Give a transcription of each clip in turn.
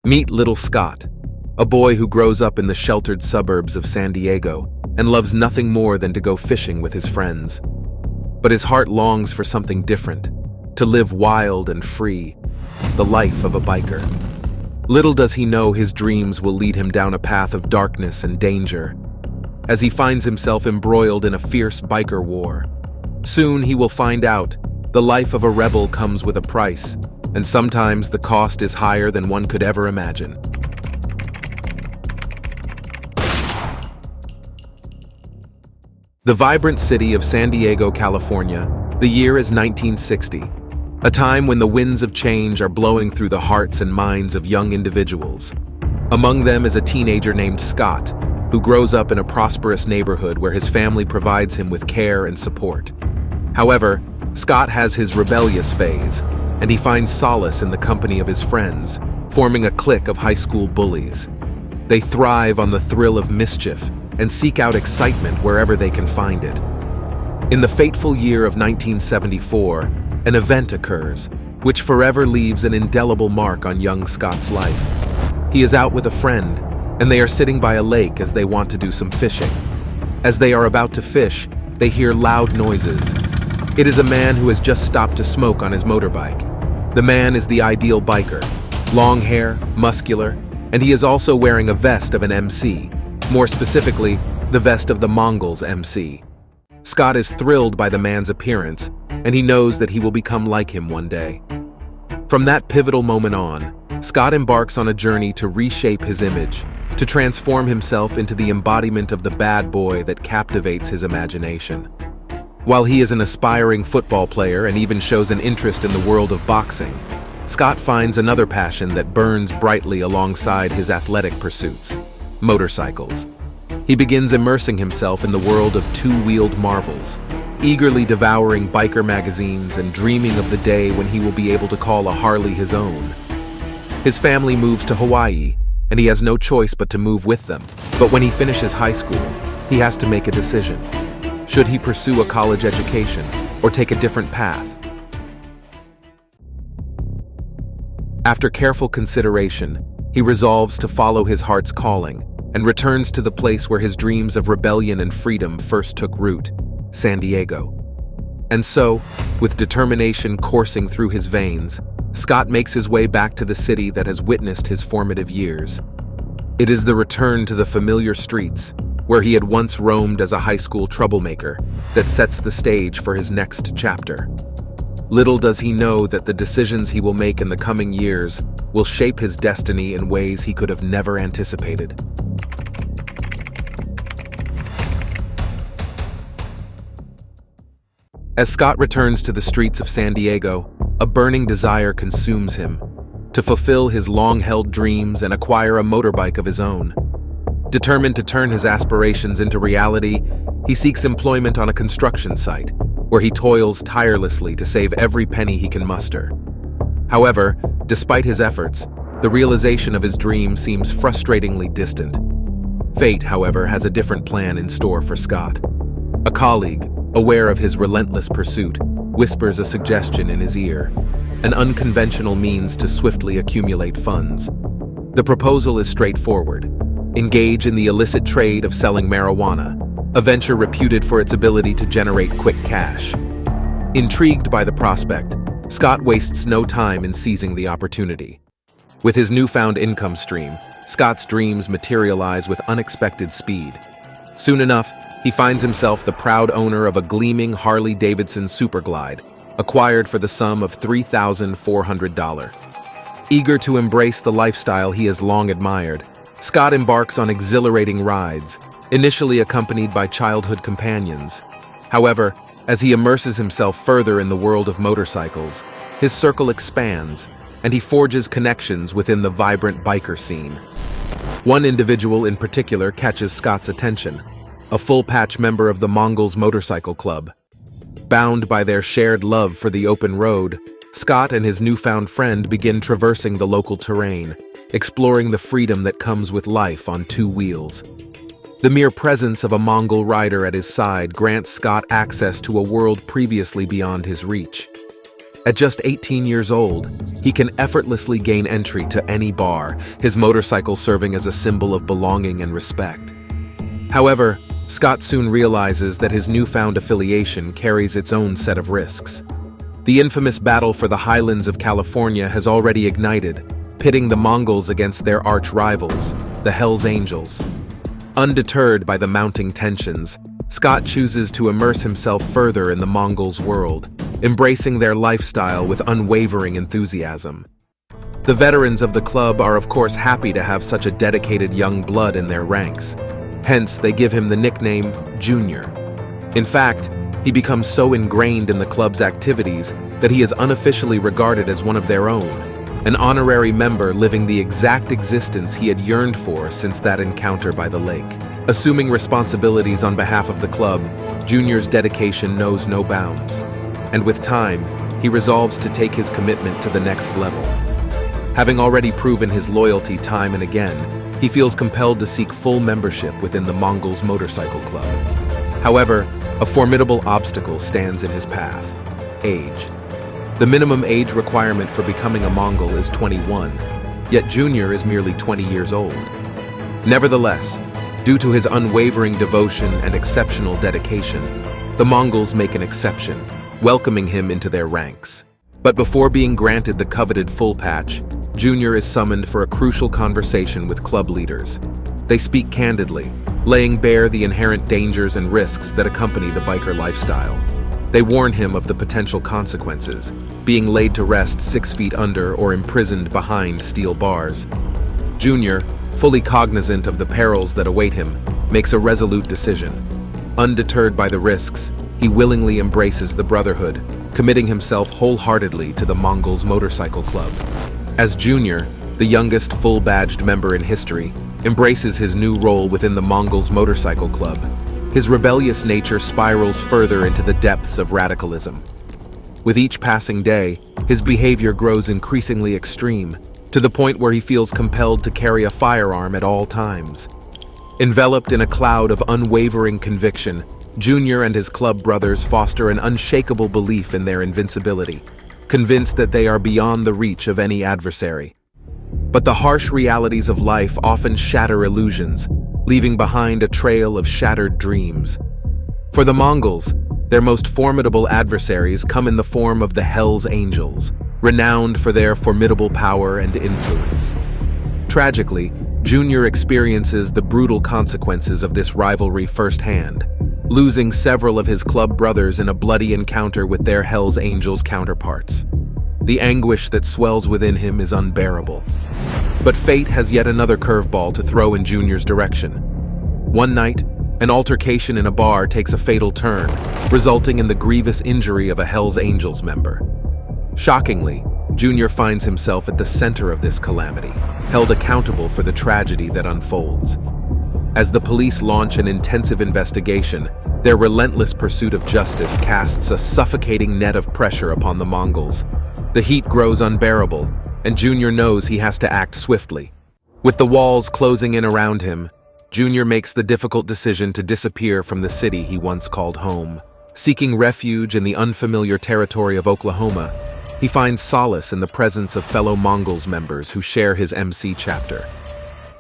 Meet little Scott, a boy who grows up in the sheltered suburbs of San Diego and loves nothing more than to go fishing with his friends. But his heart longs for something different, to live wild and free, the life of a biker. Little does he know his dreams will lead him down a path of darkness and danger, as he finds himself embroiled in a fierce biker war. Soon he will find out the life of a rebel comes with a price, and sometimes the cost is higher than one could ever imagine. The vibrant city of San Diego, California, the year is 1960, a time when the winds of change are blowing through the hearts and minds of young individuals. Among them is a teenager named Scott, who grows up in a prosperous neighborhood where his family provides him with care and support. However, Scott has his rebellious phase, and he finds solace in the company of his friends, forming a clique of high school bullies. They thrive on the thrill of mischief and seek out excitement wherever they can find it. In the fateful year of 1974, an event occurs, which forever leaves an indelible mark on young Scott's life. He is out with a friend, and they are sitting by a lake as they want to do some fishing. As they are about to fish, they hear loud noises. It is a man who has just stopped to smoke on his motorbike. The man is the ideal biker, long hair, muscular, and he is also wearing a vest of an MC, more specifically, the vest of the Mongols MC. Scott is thrilled by the man's appearance, and he knows that he will become like him one day. From that pivotal moment on, Scott embarks on a journey to reshape his image, to transform himself into the embodiment of the bad boy that captivates his imagination. While he is an aspiring football player and even shows an interest in the world of boxing, Scott finds another passion that burns brightly alongside his athletic pursuits: motorcycles. He begins immersing himself in the world of two-wheeled marvels, eagerly devouring biker magazines and dreaming of the day when he will be able to call a Harley his own. His family moves to Hawaii, and he has no choice but to move with them. But when he finishes high school, he has to make a decision. Should he pursue a college education or take a different path? After careful consideration, he resolves to follow his heart's calling and returns to the place where his dreams of rebellion and freedom first took root, San Diego. And so, with determination coursing through his veins, Scott makes his way back to the city that has witnessed his formative years. It is the return to the familiar streets, where he had once roamed as a high school troublemaker, that sets the stage for his next chapter. Little does he know that the decisions he will make in the coming years will shape his destiny in ways he could have never anticipated. As Scott returns to the streets of San Diego, a burning desire consumes him to fulfill his long-held dreams and acquire a motorbike of his own. Determined to turn his aspirations into reality, he seeks employment on a construction site, where he toils tirelessly to save every penny he can muster. However, despite his efforts, the realization of his dream seems frustratingly distant. Fate, however, has a different plan in store for Scott. A colleague, aware of his relentless pursuit, whispers a suggestion in his ear, an unconventional means to swiftly accumulate funds. The proposal is straightforward: engage in the illicit trade of selling marijuana, a venture reputed for its ability to generate quick cash. Intrigued by the prospect, Scott wastes no time in seizing the opportunity. With his newfound income stream, Scott's dreams materialize with unexpected speed. Soon enough, he finds himself the proud owner of a gleaming Harley-Davidson Superglide, acquired for the sum of $3,400. Eager to embrace the lifestyle he has long admired, Scott embarks on exhilarating rides, initially accompanied by childhood companions. However, as he immerses himself further in the world of motorcycles, his circle expands, and he forges connections within the vibrant biker scene. One individual in particular catches Scott's attention: a full-patch member of the Mongols motorcycle club. Bound by their shared love for the open road, Scott and his newfound friend begin traversing the local terrain, exploring the freedom that comes with life on two wheels. The mere presence of a Mongol rider at his side grants Scott access to a world previously beyond his reach. At just 18 years old, he can effortlessly gain entry to any bar, his motorcycle serving as a symbol of belonging and respect. However, Scott soon realizes that his newfound affiliation carries its own set of risks. The infamous battle for the highlands of California has already ignited, pitting the Mongols against their arch-rivals, the Hells Angels. Undeterred by the mounting tensions, Scott chooses to immerse himself further in the Mongols' world, embracing their lifestyle with unwavering enthusiasm. The veterans of the club are of course happy to have such a dedicated young blood in their ranks. Hence, they give him the nickname Junior. In fact, he becomes so ingrained in the club's activities that he is unofficially regarded as one of their own, an honorary member living the exact existence he had yearned for since that encounter by the lake. Assuming responsibilities on behalf of the club, Junior's dedication knows no bounds, and with time, he resolves to take his commitment to the next level. Having already proven his loyalty time and again, he feels compelled to seek full membership within the Mongols Motorcycle Club. However, a formidable obstacle stands in his path: age. The minimum age requirement for becoming a Mongol is 21, yet Junior is merely 20 years old. Nevertheless, due to his unwavering devotion and exceptional dedication, the Mongols make an exception, welcoming him into their ranks. But before being granted the coveted full patch, Junior is summoned for a crucial conversation with club leaders. They speak candidly, laying bare the inherent dangers and risks that accompany the biker lifestyle. They warn him of the potential consequences, being laid to rest 6 feet under or imprisoned behind steel bars. Junior, fully cognizant of the perils that await him, makes a resolute decision. Undeterred by the risks, he willingly embraces the brotherhood, committing himself wholeheartedly to the Mongols Motorcycle Club. As Junior, the youngest full-badged member in history, embraces his new role within the Mongols Motorcycle Club, his rebellious nature spirals further into the depths of radicalism. With each passing day, his behavior grows increasingly extreme, to the point where he feels compelled to carry a firearm at all times. Enveloped in a cloud of unwavering conviction, Junior and his club brothers foster an unshakable belief in their invincibility, convinced that they are beyond the reach of any adversary. But the harsh realities of life often shatter illusions, leaving behind a trail of shattered dreams. For the Mongols, their most formidable adversaries come in the form of the Hells Angels, renowned for their formidable power and influence. Tragically, Junior experiences the brutal consequences of this rivalry firsthand, losing several of his club brothers in a bloody encounter with their Hells Angels counterparts. The anguish that swells within him is unbearable. But fate has yet another curveball to throw in Junior's direction. One night, an altercation in a bar takes a fatal turn, resulting in the grievous injury of a Hells Angels member. Shockingly, Junior finds himself at the center of this calamity, held accountable for the tragedy that unfolds. As the police launch an intensive investigation, their relentless pursuit of justice casts a suffocating net of pressure upon the Mongols. The heat grows unbearable, and Junior knows he has to act swiftly. With the walls closing in around him, Junior makes the difficult decision to disappear from the city he once called home. Seeking refuge in the unfamiliar territory of Oklahoma, he finds solace in the presence of fellow Mongols members who share his MC chapter.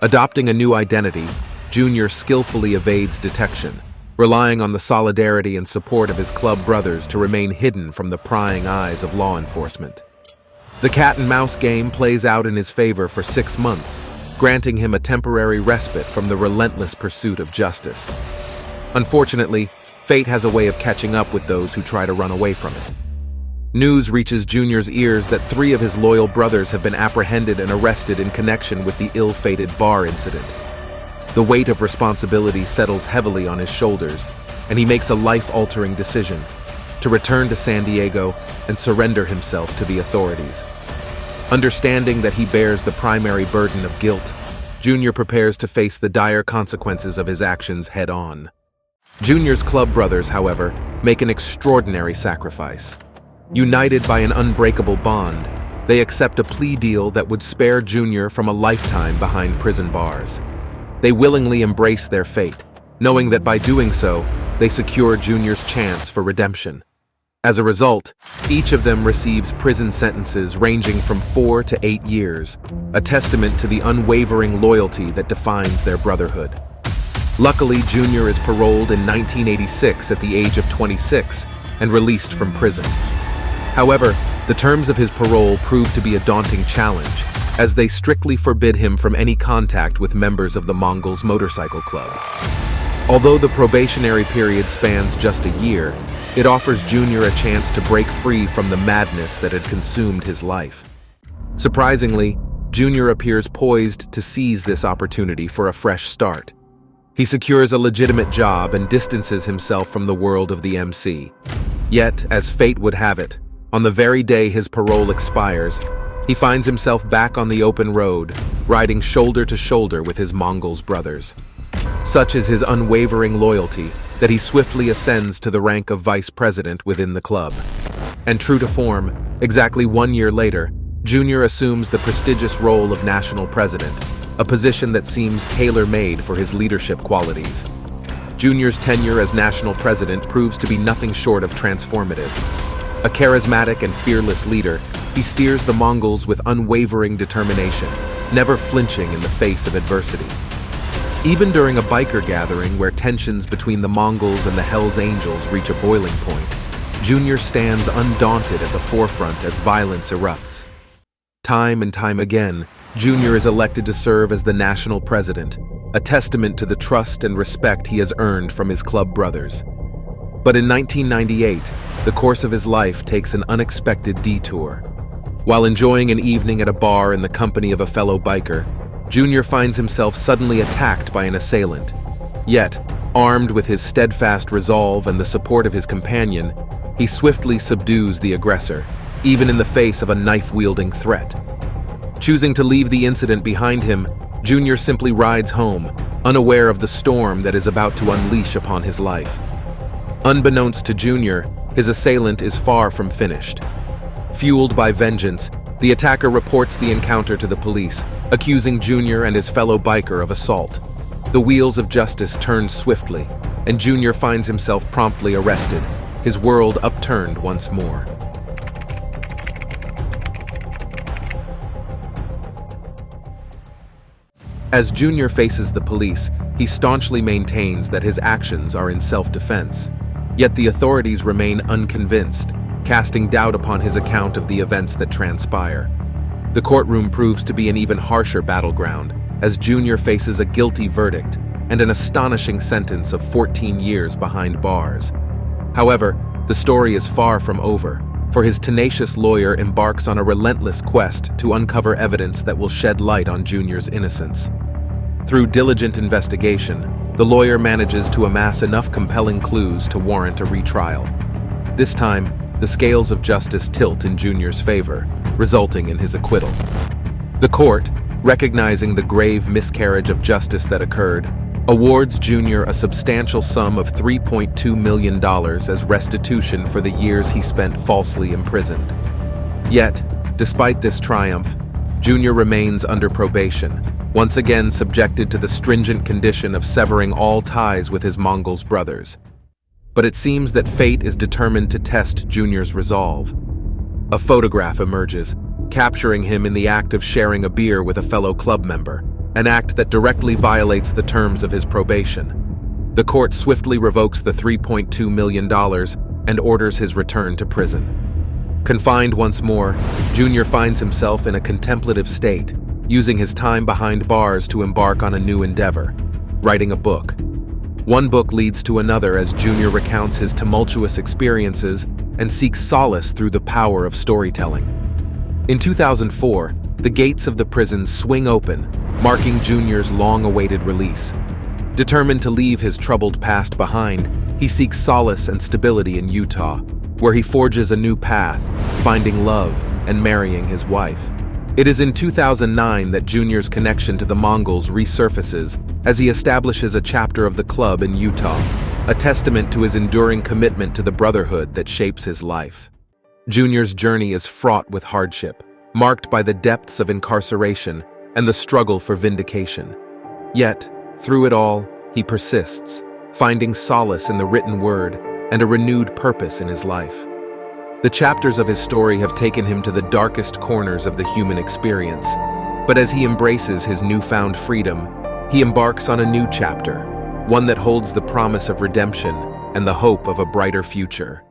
Adopting a new identity, Junior skillfully evades detection, relying on the solidarity and support of his club brothers to remain hidden from the prying eyes of law enforcement. The cat-and-mouse game plays out in his favor for 6 months, granting him a temporary respite from the relentless pursuit of justice. Unfortunately, fate has a way of catching up with those who try to run away from it. News reaches Junior's ears that 3 of his loyal brothers have been apprehended and arrested in connection with the ill-fated bar incident. The weight of responsibility settles heavily on his shoulders, and he makes a life-altering decision: to return to San Diego and surrender himself to the authorities. Understanding that he bears the primary burden of guilt, Junior prepares to face the dire consequences of his actions head-on. Junior's club brothers, however, make an extraordinary sacrifice. United by an unbreakable bond, they accept a plea deal that would spare Junior from a lifetime behind prison bars. They willingly embrace their fate, knowing that by doing so, they secure Junior's chance for redemption. As a result, each of them receives prison sentences ranging from 4 to 8 years, a testament to the unwavering loyalty that defines their brotherhood. Luckily, Junior is paroled in 1986 at the age of 26 and released from prison. However, the terms of his parole prove to be a daunting challenge, as they strictly forbid him from any contact with members of the Mongols motorcycle club. Although the probationary period spans just a year, it offers Junior a chance to break free from the madness that had consumed his life. Surprisingly, Junior appears poised to seize this opportunity for a fresh start. He secures a legitimate job and distances himself from the world of the MC. Yet, as fate would have it, on the very day his parole expires, he finds himself back on the open road, riding shoulder to shoulder with his Mongols brothers. Such is his unwavering loyalty that he swiftly ascends to the rank of vice president within the club. And true to form, exactly 1 year later, Junior assumes the prestigious role of national president, a position that seems tailor-made for his leadership qualities. Junior's tenure as national president proves to be nothing short of transformative. A charismatic and fearless leader, he steers the Mongols with unwavering determination, never flinching in the face of adversity. Even during a biker gathering where tensions between the Mongols and the Hells Angels reach a boiling point, Junior stands undaunted at the forefront as violence erupts. Time and time again, Junior is elected to serve as the national president, a testament to the trust and respect he has earned from his club brothers. But in 1998, the course of his life takes an unexpected detour. While enjoying an evening at a bar in the company of a fellow biker, Junior finds himself suddenly attacked by an assailant. Yet, armed with his steadfast resolve and the support of his companion, he swiftly subdues the aggressor, even in the face of a knife-wielding threat. Choosing to leave the incident behind him, Junior simply rides home, unaware of the storm that is about to unleash upon his life. Unbeknownst to Junior, his assailant is far from finished. Fueled by vengeance, the attacker reports the encounter to the police, accusing Junior and his fellow biker of assault. The wheels of justice turn swiftly, and Junior finds himself promptly arrested, his world upturned once more. As Junior faces the police, he staunchly maintains that his actions are in self-defense. Yet the authorities remain unconvinced, casting doubt upon his account of the events that transpire. The courtroom proves to be an even harsher battleground, as Junior faces a guilty verdict and an astonishing sentence of 14 years behind bars. However, the story is far from over, for his tenacious lawyer embarks on a relentless quest to uncover evidence that will shed light on Junior's innocence. Through diligent investigation, the lawyer manages to amass enough compelling clues to warrant a retrial. This time, the scales of justice tilt in Junior's favor, resulting in his acquittal. The court, recognizing the grave miscarriage of justice that occurred, awards Junior a substantial sum of $3.2 million as restitution for the years he spent falsely imprisoned. Yet, despite this triumph, Junior remains under probation, once again subjected to the stringent condition of severing all ties with his Mongols brothers. But it seems that fate is determined to test Junior's resolve. A photograph emerges, capturing him in the act of sharing a beer with a fellow club member, an act that directly violates the terms of his probation. The court swiftly revokes the $3.2 million and orders his return to prison. Confined once more, Junior finds himself in a contemplative state, using his time behind bars to embark on a new endeavor, writing a book. One book leads to another as Junior recounts his tumultuous experiences and seeks solace through the power of storytelling. In 2004, the gates of the prison swing open, marking Junior's long-awaited release. Determined to leave his troubled past behind, he seeks solace and stability in Utah, where he forges a new path, finding love and marrying his wife. It is in 2009 that Junior's connection to the Mongols resurfaces as he establishes a chapter of the club in Utah, a testament to his enduring commitment to the brotherhood that shapes his life. Junior's journey is fraught with hardship, marked by the depths of incarceration and the struggle for vindication. Yet, through it all, he persists, finding solace in the written word and a renewed purpose in his life. The chapters of his story have taken him to the darkest corners of the human experience. But as he embraces his newfound freedom, he embarks on a new chapter, one that holds the promise of redemption and the hope of a brighter future.